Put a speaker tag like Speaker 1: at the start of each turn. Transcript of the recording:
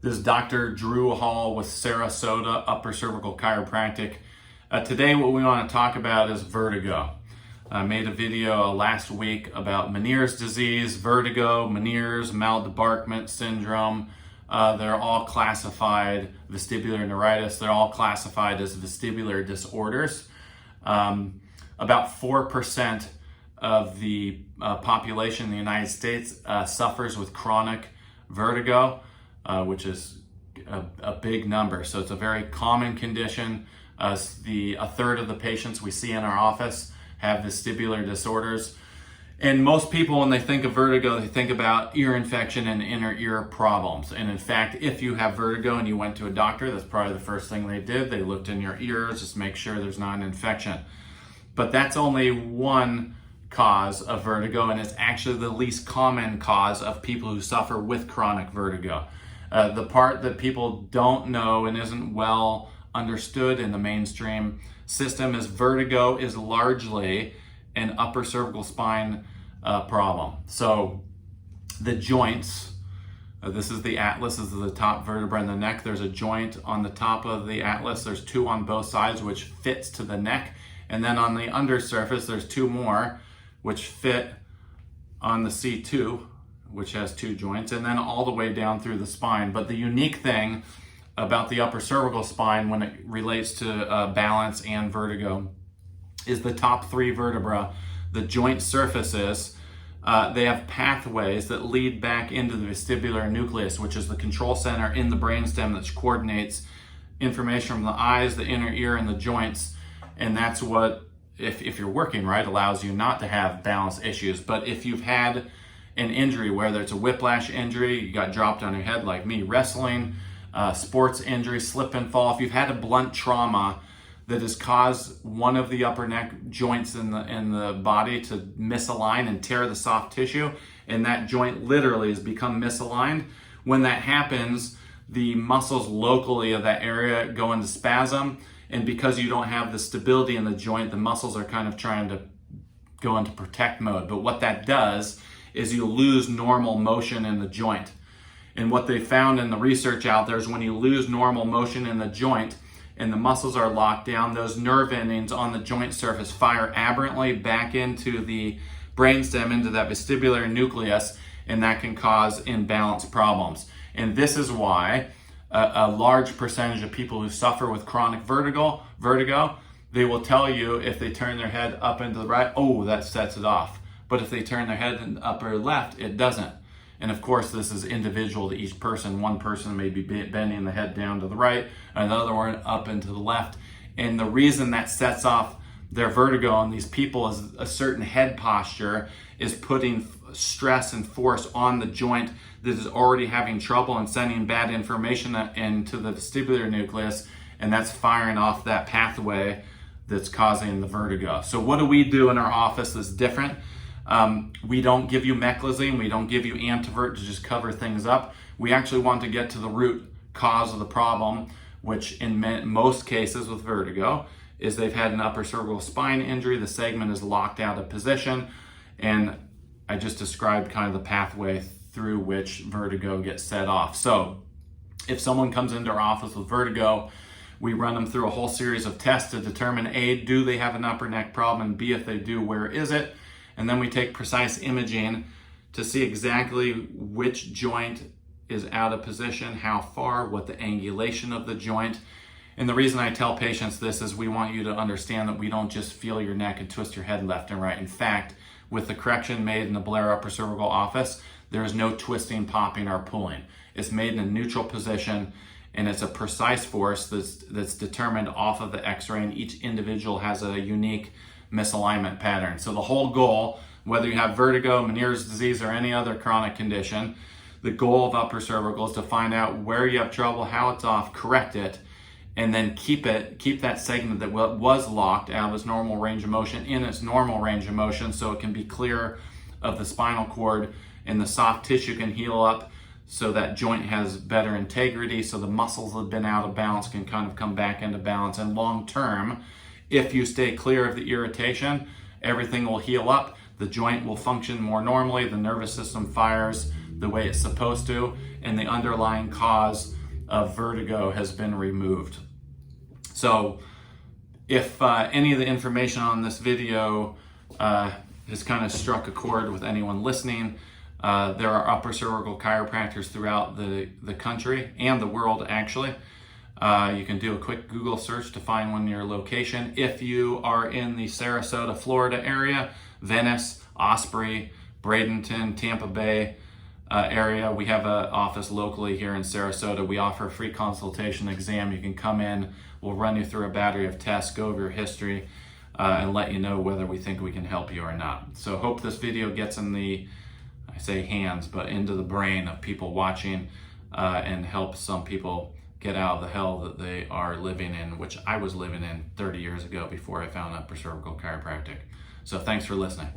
Speaker 1: This is Dr. Drew Hall with Sarasota Upper Cervical Chiropractic. Today what we want to talk about is vertigo. I made a video last week about Meniere's disease, vertigo, Meniere's, maldebarkment syndrome. They're all classified, vestibular neuritis, they're all classified as vestibular disorders. About 4% of the population in the United States suffers with chronic vertigo. Which is a big number. So it's a very common condition. A third of the patients we see in our office have vestibular disorders. And most people, when they think of vertigo, they think about ear infection and inner ear problems. And in fact, if you have vertigo and you went to a doctor, that's probably the first thing they did. They looked in your ears, just make sure there's not an infection. But that's only one cause of vertigo, and it's actually the least common cause of people who suffer with chronic vertigo. The part that people don't know and isn't well understood in the mainstream system is vertigo is largely an upper cervical spine problem. So the joints, this is the atlas, this is the top vertebra in the neck. There's a joint on the top of the atlas. There's two on both sides, which fits to the neck. And then on the undersurface, there's two more, which fit on the C2, which has two joints, and then all the way down through the spine. But the unique thing about the upper cervical spine when it relates to balance and vertigo is the top three vertebrae, the joint surfaces, they have pathways that lead back into the vestibular nucleus, which is the control center in the brainstem that coordinates information from the eyes, the inner ear, and the joints. And that's what, if you're working right, allows you not to have balance issues. But if you've had an injury, whether it's a whiplash injury, you got dropped on your head like me, wrestling, sports injury, slip and fall, if you've had a blunt trauma that has caused one of the upper neck joints in the body to misalign and tear the soft tissue, and that joint literally has become misaligned, when that happens, the muscles locally of that area go into spasm, and because you don't have the stability in the joint, the muscles are kind of trying to go into protect mode. But what that does is you lose normal motion in the joint. And what they found in the research out there is when you lose normal motion in the joint and the muscles are locked down, those nerve endings on the joint surface fire aberrantly back into the brainstem, into that vestibular nucleus, and that can cause imbalance problems. And this is why a large percentage of people who suffer with chronic vertigo, they will tell you if they turn their head up and to the right, oh, that sets it off. But if they turn their head in the upper left, it doesn't. And of course, this is individual to each person. One person may be bending the head down to the right, another one up and to the left. And the reason that sets off their vertigo in these people is a certain head posture is putting stress and force on the joint that is already having trouble and sending bad information into the vestibular nucleus, and that's firing off that pathway that's causing the vertigo. So what do we do in our office that's different? We don't give you meclizine, we don't give you antivert to just cover things up. We actually want to get to the root cause of the problem, which in most cases with vertigo is they've had an upper cervical spine injury, the segment is locked out of position, and I just described kind of the pathway through which vertigo gets set off. So if someone comes into our office with vertigo, we run them through a whole series of tests to determine A, do they have an upper neck problem, and B, if they do, where is it? And then we take precise imaging to see exactly which joint is out of position, how far, what the angulation of the joint. And the reason I tell patients this is we want you to understand that we don't just feel your neck and twist your head left and right. In fact, with the correction made in the Blair upper cervical office, there is no twisting, popping, or pulling. It's made in a neutral position, and it's a precise force that's determined off of the x-ray, and each individual has a unique misalignment pattern. So the whole goal, whether you have vertigo, Meniere's disease, or any other chronic condition, the goal of upper cervical is to find out where you have trouble, how it's off, correct it, and then keep that segment that was locked out of its normal range of motion in its normal range of motion, so it can be clear of the spinal cord and the soft tissue can heal up, so that joint has better integrity, so the muscles that have been out of balance can kind of come back into balance. And long term, if you stay clear of the irritation, everything will heal up, the joint will function more normally, the nervous system fires, the way it's supposed to, and the underlying cause of vertigo has been removed. So if any of the information on this video has kind of struck a chord with anyone listening, there are upper cervical chiropractors throughout the country and the world, actually. You can do a quick Google search to find one in your location. If you are in the Sarasota, Florida area, Venice, Osprey, Bradenton, Tampa Bay area, we have an office locally here in Sarasota. We offer a free consultation exam. You can come in, we'll run you through a battery of tests, go over your history, and let you know whether we think we can help you or not. So hope this video gets in the, I say hands, but into the brain of people watching, and help some people get out of the hell that they are living in, which I was living in 30 years ago before I found upper cervical chiropractic. So thanks for listening.